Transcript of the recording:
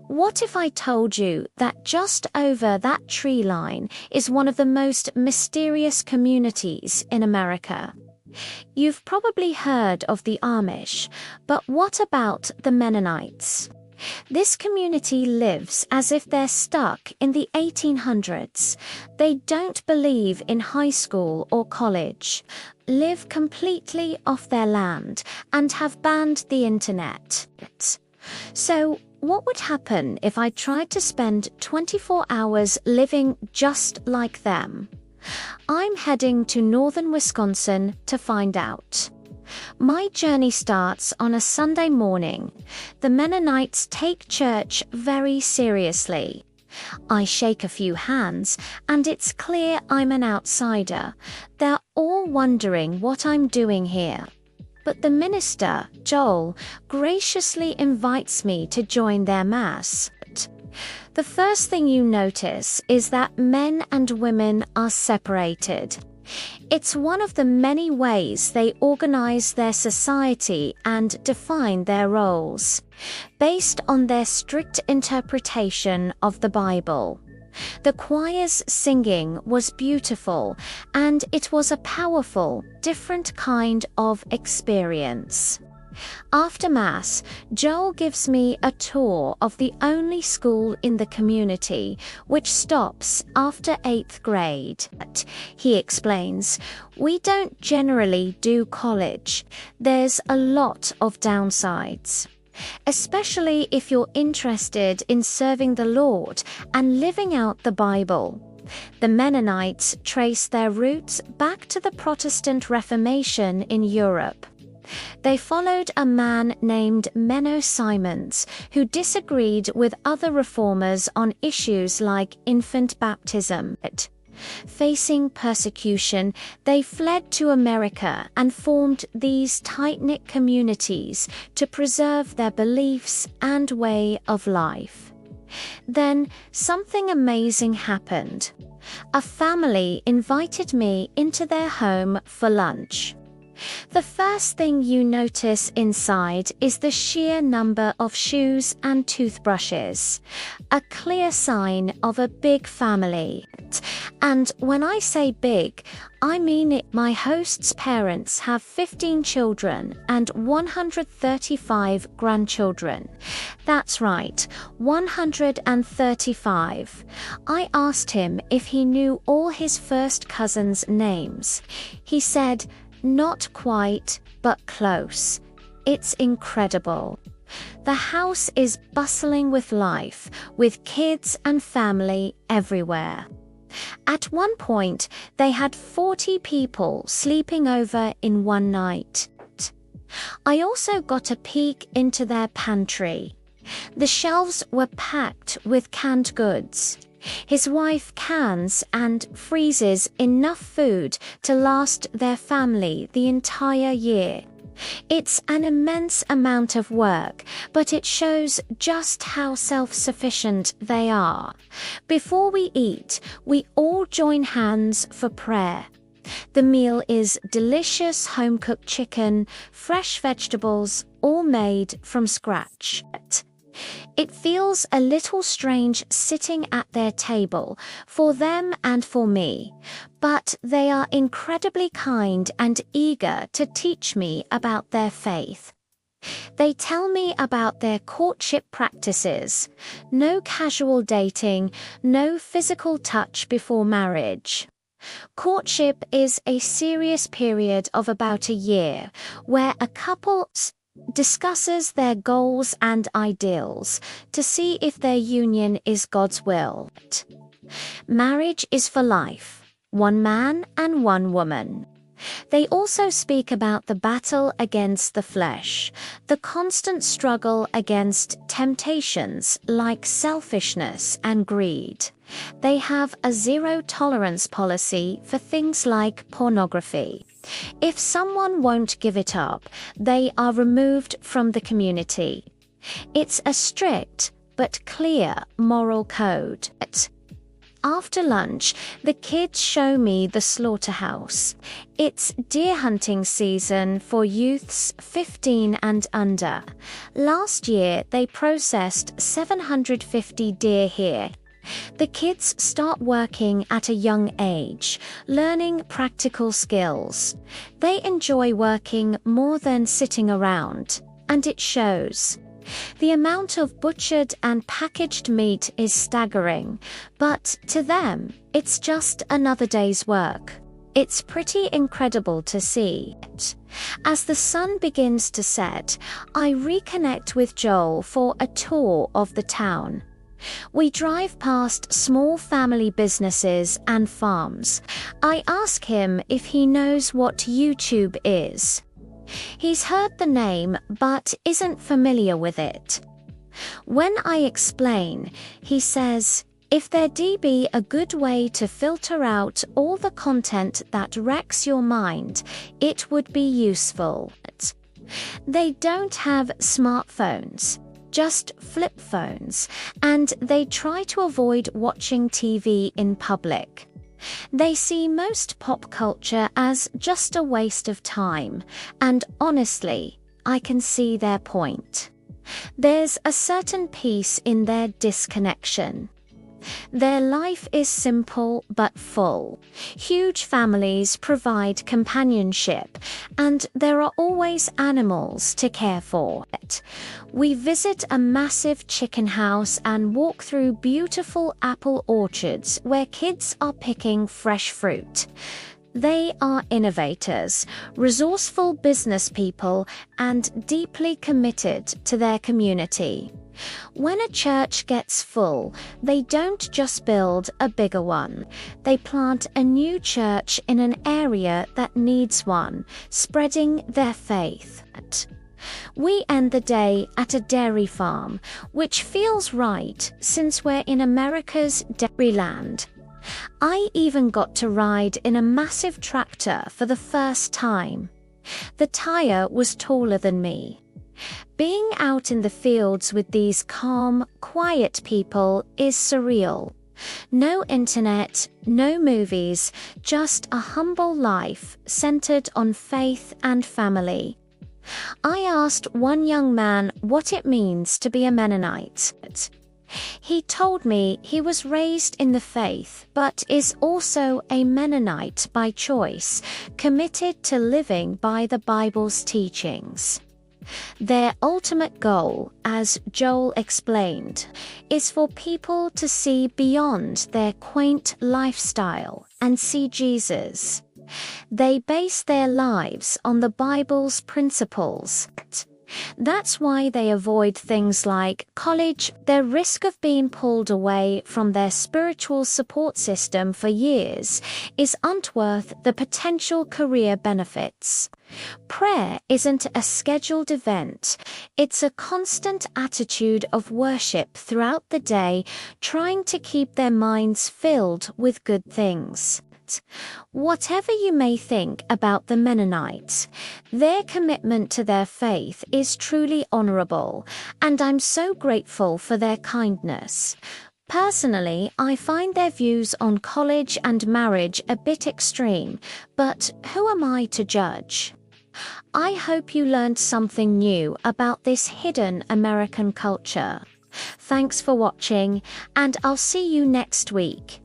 What if I told you that just over that tree line is one of the most mysterious communities in America? You've probably heard of the Amish, but what about the Mennonites? This community lives as if they're stuck in the 1800s. They don't believe in high school or college, live completely off their land, and have banned the internet. So, what would happen if I tried to spend 24 hours living just like them? I'm heading to northern Wisconsin to find out. My journey starts on a Sunday morning. The Mennonites take church very seriously. I shake a few hands, and it's clear I'm an outsider. They're all wondering what I'm doing here. But the minister, Joel, graciously invites me to join their mass. The first thing you notice is that men and women are separated. It's one of the many ways they organize their society and define their roles, based on their strict interpretation of the Bible. The choir's singing was beautiful, and it was a powerful, different kind of experience. After Mass, Joel gives me a tour of the only school in the community, which stops after 8th grade. He explains, "We don't generally do college. There's a lot of downsides. Especially if you're interested in serving the Lord and living out the Bible." The Mennonites trace their roots back to the Protestant Reformation in Europe. They followed a man named Mennonites who disagreed with other reformers on issues like infant baptism. Facing persecution, they fled to America and formed these tight-knit communities to preserve their beliefs and way of life. Then something amazing happened. A family invited me into their home for lunch. The first thing you notice inside is the sheer number of shoes and toothbrushes, a clear sign of a big family. And when I say big, I mean it. My host's parents have 15 children and 135 grandchildren. That's right, 135. I asked him if he knew all his first cousins' names. He said, "Not quite, but close." It's incredible. The house is bustling with life, with kids and family everywhere. At one point, they had 40 people sleeping over in one night. I also got a peek into their pantry. The shelves were packed with canned goods. His wife cans and freezes enough food to last their family the entire year. It's an immense amount of work, but it shows just how self-sufficient they are. Before we eat, we all join hands for prayer. The meal is delicious home-cooked chicken, fresh vegetables, all made from scratch. It feels a little strange sitting at their table, for them and for me, but they are incredibly kind and eager to teach me about their faith. They tell me about their courtship practices: no casual dating, no physical touch before marriage. Courtship is a serious period of about a year, where a couple discusses their goals and ideals to see if their union is God's will. Marriage is for life, one man and one woman. They also speak about the battle against the flesh, the constant struggle against temptations like selfishness and greed. They have a zero-tolerance policy for things like pornography. If someone won't give it up, they are removed from the community. It's a strict but clear moral code. After lunch, the kids show me the slaughterhouse. It's deer hunting season for youths 15 and under. Last year, they processed 750 deer here. The kids start working at a young age, learning practical skills. They enjoy working more than sitting around, and it shows. The amount of butchered and packaged meat is staggering, but to them, it's just another day's work. It's pretty incredible to see. As the sun begins to set, I reconnect with Joel for a tour of the town. We drive past small family businesses and farms. I ask him if he knows what YouTube is. He's heard the name but isn't familiar with it. When I explain, he says, if there'd be a good way to filter out all the content that wrecks your mind, it would be useful. They don't have smartphones, just flip phones, and they try to avoid watching TV in public. They see most pop culture as just a waste of time, and honestly, I can see their point. There's a certain peace in their disconnection. Their life is simple but full. Huge families provide companionship, and there are always animals to care for. We visit a massive chicken house and walk through beautiful apple orchards where kids are picking fresh fruit. They are innovators, resourceful business people, and deeply committed to their community. When a church gets full, they don't just build a bigger one. They plant a new church in an area that needs one, spreading their faith. We end the day at a dairy farm, which feels right since we're in America's dairyland. I even got to ride in a massive tractor for the first time. The tire was taller than me. Being out in the fields with these calm, quiet people is surreal. No internet, no movies, just a humble life centered on faith and family. I asked one young man what it means to be a Mennonite. He told me he was raised in the faith but is also a Mennonite by choice, committed to living by the Bible's teachings. Their ultimate goal, as Joel explained, is for people to see beyond their quaint lifestyle and see Jesus. They base their lives on the Bible's principles. That's why they avoid things like college. Their risk of being pulled away from their spiritual support system for years isn't worth the potential career benefits. Prayer isn't a scheduled event. It's a constant attitude of worship throughout the day, trying to keep their minds filled with good things. Whatever you may think about the Mennonites, their commitment to their faith is truly honorable, and I'm so grateful for their kindness. Personally, I find their views on college and marriage a bit extreme, but who am I to judge? I hope you learned something new about this hidden American culture. Thanks for watching, and I'll see you next week.